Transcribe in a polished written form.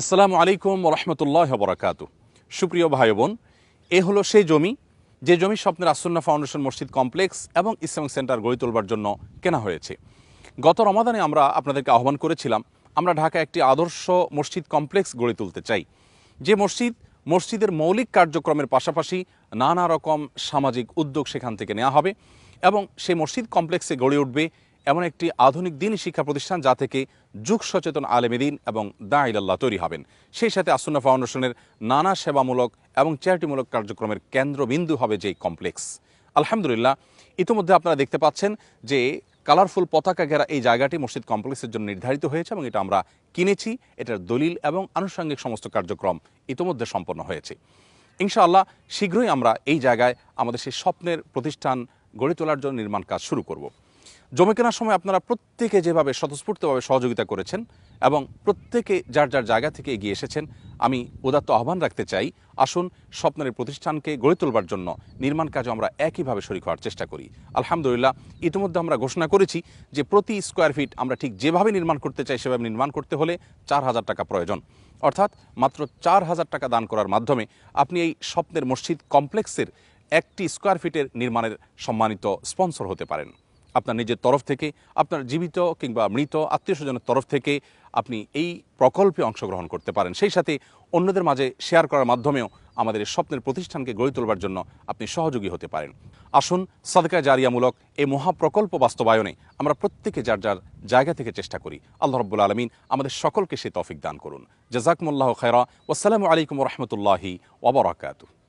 আসসালামু আলাইকুম রহমতুল্লাহ বরাকাতু। সুপ্রিয় ভাই বোন, এ হলো সেই জমি যে জমি স্বপ্নের আসন্না ফাউন্ডেশন মসজিদ কমপ্লেক্স এবং ইসলামিক সেন্টার গড়ে তোলবার জন্য কেনা হয়েছে। গত রমাদানে আমরা আপনাদেরকে আহ্বান করেছিলাম, আমরা ঢাকায় একটি আদর্শ মসজিদ কমপ্লেক্স গড়ে তুলতে চাই, যে মসজিদের মৌলিক কার্যক্রমের পাশাপাশি নানা রকম সামাজিক উদ্যোগ সেখান থেকে নেওয়া হবে এবং সেই মসজিদ কমপ্লেক্সে গড়ে উঠবে এমন একটি আধুনিক দিনী শিক্ষা প্রতিষ্ঠান যা থেকে যুগ সচেতন আলেমে দ্বীন এবং দাঈ ইলাল্লাহ তৈরি হবেন। সেই সাথে আসন্না ফাউন্ডেশনের নানা সেবামূলক এবং চ্যারিটিমূলক কার্যক্রমের কেন্দ্রবিন্দু হবে যেই কমপ্লেক্স। আলহামদুলিল্লাহ, ইতিমধ্যে আপনারা দেখতে পাচ্ছেন যে কালারফুল পতাকা ঘেরা এই জায়গাটি মসজিদ কমপ্লেক্সের জন্য নির্ধারিত হয়েছে এবং এটা আমরা কিনেছি। এটার দলিল এবং আনুষঙ্গিক সমস্ত কার্যক্রম ইতিমধ্যে সম্পন্ন হয়েছে। ইনশাআল্লাহ শীঘ্রই আমরা এই জায়গায় আমাদের সেই স্বপ্নের প্রতিষ্ঠান গড়ে তোলার জন্য নির্মাণ কাজ শুরু করব। জমি কেনার সময় আপনারা প্রত্যেকে যেভাবে স্বতঃস্ফূর্তভাবে সহযোগিতা করেছেন এবং প্রত্যেকে যার যার জায়গা থেকে এগিয়ে এসেছেন, আমি উদাত্ত আহ্বান রাখতে চাই, আসুন স্বপ্নের প্রতিষ্ঠানকে গড়ে তোলবার জন্য নির্মাণ কাজে আমরা একইভাবে শরীক হওয়ার চেষ্টা করি। আলহামদুলিল্লাহ, ইতিমধ্যে আমরা ঘোষণা করেছি যে প্রতি স্কোয়ার ফিট আমরা ঠিক যেভাবে নির্মাণ করতে চাই সেভাবে নির্মাণ করতে হলে 4,000 টাকা প্রয়োজন। অর্থাৎ মাত্র 4,000 টাকা দান করার মাধ্যমে আপনি এই স্বপ্নের মসজিদ কমপ্লেক্সের একটি স্কোয়ার ফিটের নির্মাণের সম্মানিত স্পন্সর হতে পারেন। আপনার নিজের তরফ থেকে, আপনার জীবিত কিংবা মৃত আত্মীয় স্বজনের তরফ থেকে আপনি এই প্রকল্পে অংশগ্রহণ করতে পারেন। সেই সাথে অন্যদের মাঝে শেয়ার করার মাধ্যমেও আমাদের এই স্বপ্নের প্রতিষ্ঠানকে গড়ে তোলবার জন্য আপনি সহযোগী হতে পারেন। আসুন সাদকা জারিয়ামূলক এই মহাপ্রকল্প বাস্তবায়নে আমরা প্রত্যেকে যার যার জায়গা থেকে চেষ্টা করি। আল্লাহ রাব্বুল আলামিন আমাদের সকলকে সে তৌফিক দান করুন। জাযাকুমুল্লাহু খায়রা। ওয়াসসালামু আলাইকুম ওয়া রাহমাতুল্লাহি ওয়া বারাকাতুহু।